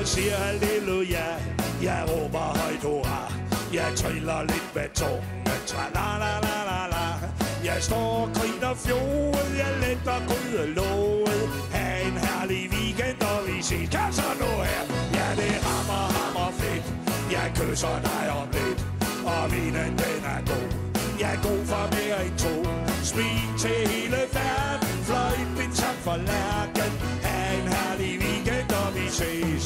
jeg siger halleluja. Jeg råber højt hurra. Jeg triller lidt med tungen. Tra-la-la-la-la-la. Jeg står og griner fjoget. Jeg letter grydelåget. Ha' en herlig weekend, og vi ses kanskje nu her. Ja, det hammer fedt. Jeg kysser dig om lidt. Og vinen den er god. Jeg er god for mere end to. Smil til hele verden. Fløjt din sang for lærken. Ha' en herlig weekend, og vi ses.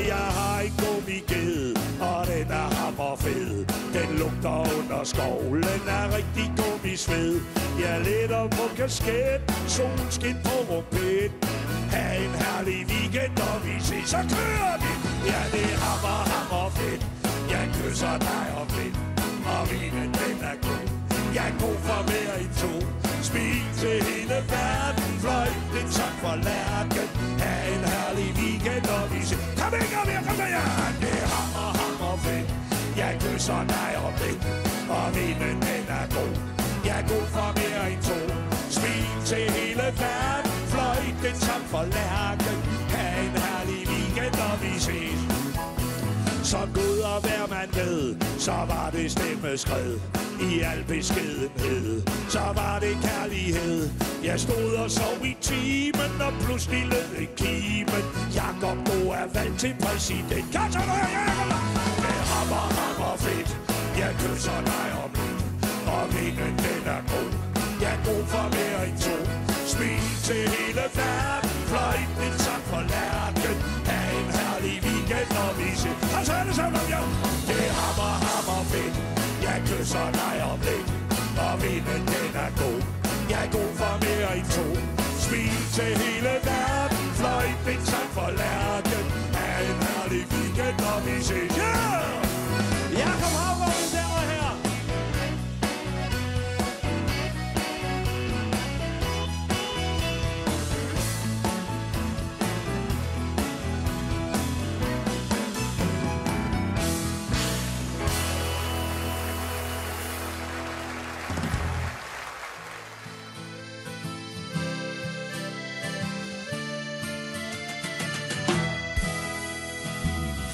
Jeg har en gummiged, og den er hammerfed. Den lugter under skovlen af rigtig gummisved. Jeg letter på kasket, solskin på rumpet. Ha' en herlig weekend, og vi ses. Så kører vi. Ja, det er hammer fedt. Jeg kysser dig om lidt. Og vinen den er god. Jeg er god for mere end to. Smil til hele verden. Fløjt din sang for lærken. Ha' en herlig weekend, og vi ses. Kom ikke og mere, kom så ja. Det er hammer fedt. Jeg kysser dig om lidt. Og vinen den er god. Jeg er god for mere end to. Smil til hele verden. Fløjt din sang for lærken. Ha' en herlig weekend, og vi ses. Så Gud og hver mand ved, så var det stemmeskred i al beskedenhed. Så var det kærlighed. Jeg stod og sov i timen, og pludselig lød i kimen. Jakob, du er valgt til præsident. Kanskje du er Jakob? Det er hammer fedt. Jeg kysser dig om lidt. Og vinen den er god. Jeg er god for mere end to. Smil til hele verden. Fløjt din sang for lærken. Ha' en herlig weekend, og vi ses. Og så er det sammen om jer. Det er hammer fedt. Jeg kysser dig om lidt. Og vinen den er god. Jeg er god for mere end to. Smil til hele verden. Fløjt din sang for lærken. Ha' en herlig weekend, og vi ses. Yeah! Jakob Haugaard, mine damer og herrer.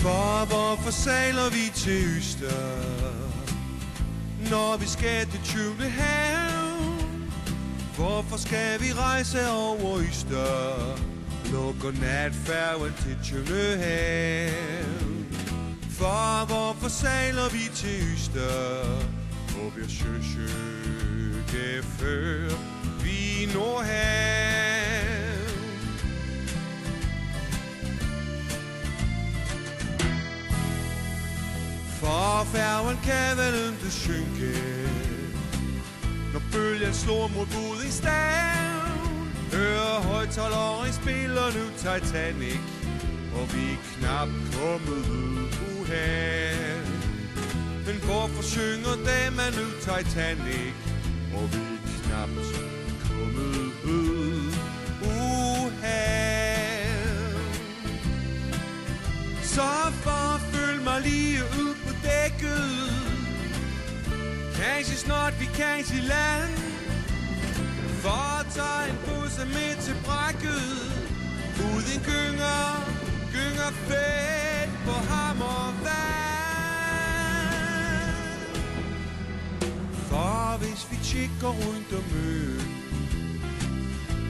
For hvorfor sejler vi til Øster, når vi skal til København? Hvorfor skal vi rejse over Øster, lukker natfærgen til København? For hvorfor sejler vi til Øster, og vi søge før vi når hen? For færgen kan vel ikke synke, når bølgen slår mod Budingstavn. Hører højtaleren spiller nu Titanic, og vi er knap kommet ud uhen. Men hvorfor synger dem nu Titanic, og vi er knap kommet ud uhen? Så forfølg mig lige ud på dækket. Kanskje snart vi kan til land, for at tage en busse med til brækket. Uden gynger fedt på hammervand. For hvis vi tjekker rundt om øen,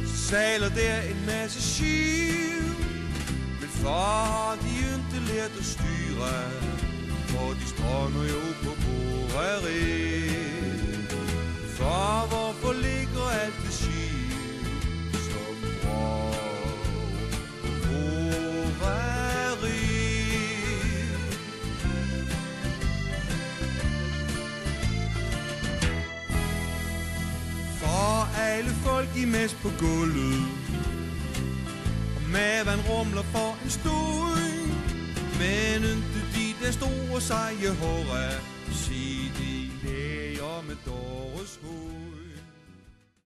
så sejler der en masse skib. Men for de ikke lært at styre, for de strømmer jo på vores rev. For hvorfor ligger alt det skib som vrag på vores rev? For alle folk imens på gulvet, maven rumler for en stund, men ikke de der store seje hårde, sig de læger med dårens hud.